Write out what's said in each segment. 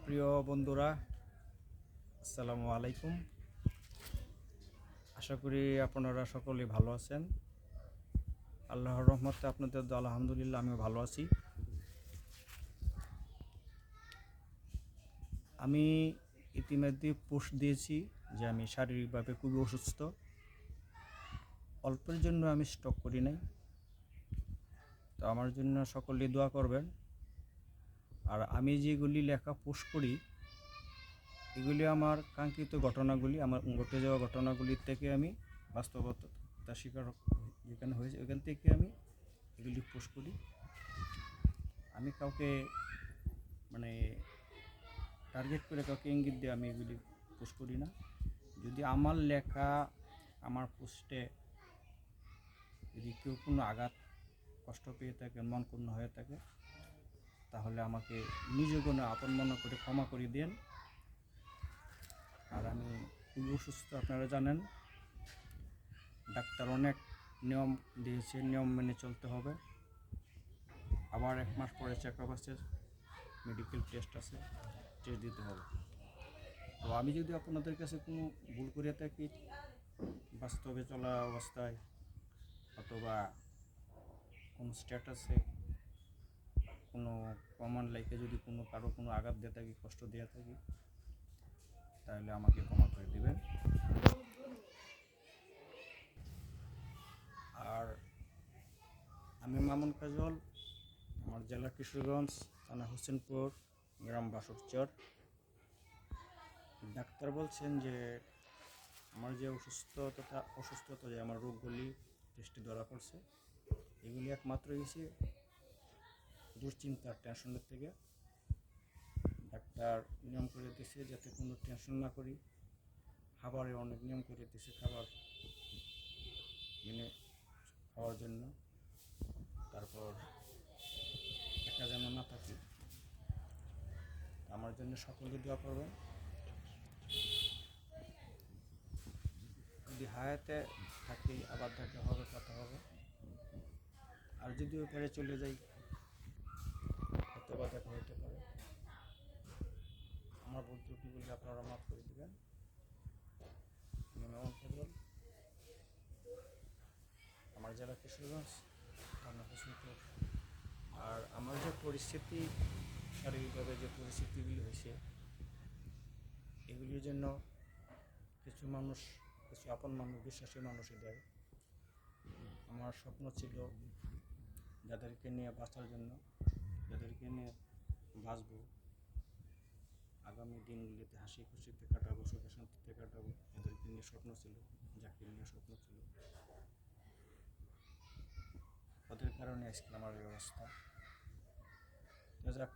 প্রিয় বন্ধুরা, আসসালামু আলাইকুম। আশা করি আপনারা সকলেই ভালো আছেন। আল্লাহর রহমতে আপনাদের দোয়া আলহামদুলিল্লাহ আমিও ভালো আছি। আমি ইতিমধ্যে পোস্ট দিয়েছি যে আমি শারীরিকভাবে খুবই অসুস্থ। অল্পের জন্য আমি স্টক করি নাই, তো আমার জন্য সকলেই দোয়া করবেন। আর আমি যেগুলি লেখা পোস্ট করি এগুলি আমার কাঙ্ক্ষিত ঘটনাগুলি, আমার ঘটে যাওয়া ঘটনাগুলির থেকে আমি বাস্তবতা স্বীকার যেখানে হয়েছে ওইখান থেকে আমি এগুলি পোস্ট করি। আমি কাউকে মানে টার্গেট করে কাউকে ইঙ্গিত দিয়ে আমি এগুলি পোস্ট করি না। যদি আমার লেখা আমার পোস্টে যদি কেউ কোনো আঘাত কষ্ট পেয়ে থাকে, মন ক্ষুণ্ণ হয়ে থাকে, তাহলে আমাকে নিজ গুণে আপন মনে করে ক্ষমা করে দেন। আর আমি খুবই অসুস্থ, আপনারা জানেন। ডাক্তার অনেক নিয়ম দিয়েছে, নিয়ম মেনে চলতে হবে। আবার 1 মাস পরে চেক আপ আছে, মেডিকেল টেস্ট আছে, টেস্ট দিতে হবে। তো আমি যদি আপনাদের কাছে কোনো ভুল করে থাকি বাস্তবে চলা অবস্থায় অথবা কোনো স্ট্যাটাসে কোনো কমন লাইফে যদি কারো কোনো আঘাত দিয়ে থাকি, কষ্ট দিয়ে থাকি, তাহলে আমাকে ক্ষমা করে দেবেন। আর আমি মামুন কাজল, আমার জেলা কিশোরগঞ্জ, থানা হোসেনপুর, গ্রাম বাসুরচর। ডাক্তার বলছেন যে আমার যে অসুস্থতা যে আমার রোগগুলি টেস্টে ধরা পড়ছে, এগুলি একমাত্র হয়েছে দুশ্চিন্তার টেনশনের থেকে। ডাক্তার নিয়ম করে দিয়েছে যাতে কোনো টেনশন না করি। খাবারে অনেক নিয়ম করে দিয়েছে, খাবার মেনে খাওয়ার জন্য। তারপর একা যেন না থাকি। আমার জন্য সকলে দোয়া করবেন। যদি হায়াতে থাকি আবার দেখা হবে, কথা হবে। আর যদি ওপরে চলে যাই অথবা দেখা হতে পারে। আমার ভুল ত্রুটিগুলি আপনারা মাফ করে দেবেন। আমি মামুন কাজল, আমার জেলা কিশোরগঞ্জ, থানা হোসেনপুর। আর আমার যে পরিস্থিতি, শারীরিকভাবে যে পরিস্থিতিগুলি হয়েছে, এগুলির জন্য কিছু আপন মানুষ, বিশ্বাসী মানুষই দেয়। আমার স্বপ্ন ছিল যাদেরকে নিয়ে বাঁচার জন্য, যাদেরকে নিয়ে বাঁচবো, আগামী দিনগুলিতে হাসি খুশিতে কাটাবো, সুখে শান্তিতে কাটাবো, এদেরকে নিয়ে স্বপ্ন ছিল, যাকে নিয়ে স্বপ্ন ছিল, ওদের কারণে আজকে আমার এই অবস্থা। যাক,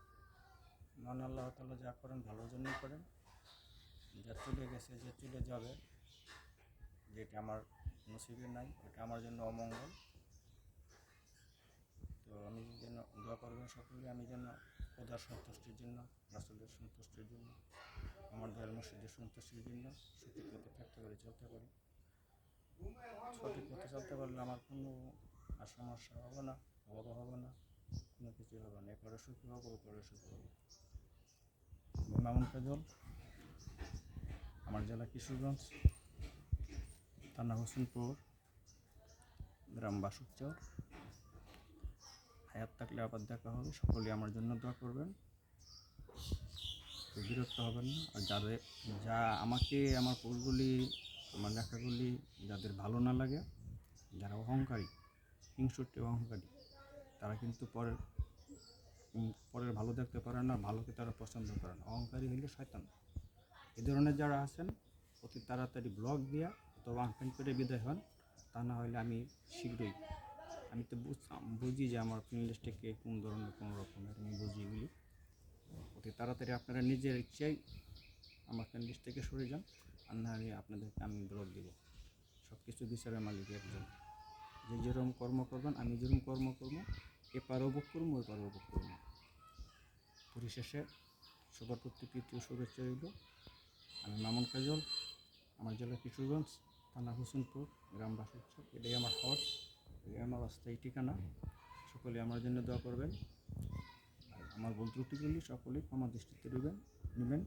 মহান আল্লাহ তাআলা যা করেন ভালোর জন্যই করেন। যা চলে গেছে, যে চলে যাবে, যেটা আমার নসিবে নাই, এটা আমার জন্য অমঙ্গল। তো আমি যেন দোয়া করবেন সকলে, আমি যেন খোদার সন্তুষ্টির জন্য, রাসূলের সন্তুষ্টির জন্য, আমার দয়াল মুর্শিদের সন্তুষ্টির জন্য সঠিক পথে থাকতে পারি, চলতে পারি। সঠিক পথে চলতে পারলে আমার কোনো আর সমস্যা হবে না, অভাব হবে না, কোনো কিছুই হবে না। এরপরে সুখী হবো, ওপরে সুখী হবো। মামুন কাজল, আমার জেলা কিশোরগঞ্জ, থানা হোসেনপুর, গ্রাম বাসুরচর। হায়াত থাকলে আবার দেখা হবে। সকলে আমার জন্য দোয়া করবেন, বিরক্ত হবেন না। আর আমার পোস্টগুলি, আমার লেখাগুলি যাদের ভালো না লাগে, যারা অহংকারী, হিংসুটে অহংকারী, তারা কিন্তু পরের ভালো দেখতে পারে না, ভালোকে তারা পছন্দ করে না। অহংকারী হইলে শয়তান। এই ধরনের যারা আছেন অতি তাড়াতাড়ি ব্লগ দিয়া অথবা আনফ্রেন্ড করে বিদায় হন। তা না হলে আমি শীঘ্রই, আমি তো বুঝি যে আমার ফ্রেন্ড লিস্টে কে কোন ধরনের, কোন রকমের, আমি বুঝি এগুলি। অতি তাড়াতাড়ি আপনারা নিজের ইচ্ছায় আমার ফ্রেন্ড লিস্ট থেকে সরে যান, আর না হলে আপনাদেরকে আমি ব্লগ দেব। সব কিছু বিচারের মালিক একজন। যে যেরকম কর্ম করবেন, আমি যেরকম কর্ম করবো, এপারও ভোগ করবো, ওপারও ভোগ করবো। পরিশেষে সবার প্রতি প্রীতি ও শুভেচ্ছা রইল। আমি মামুন কাজল, আমার জেলা কিশোরগঞ্জ, থানা হোসেনপুর, গ্রাম বাসুরচর। এটাই আমার হজ, এটাই আমার অস্থায়ী ঠিকানা। সকলে আমার জন্য দোয়া করবেন। আর আমার ভুল ত্রুটিগুলি সকলেই ক্ষমা দৃষ্টিতে দেবেন। নেবেন।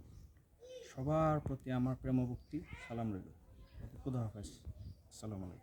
সবার প্রতি আমার প্রেমভক্তি সালাম রইল। খুদা হাফেজ। আসসালামু আলাইকুম।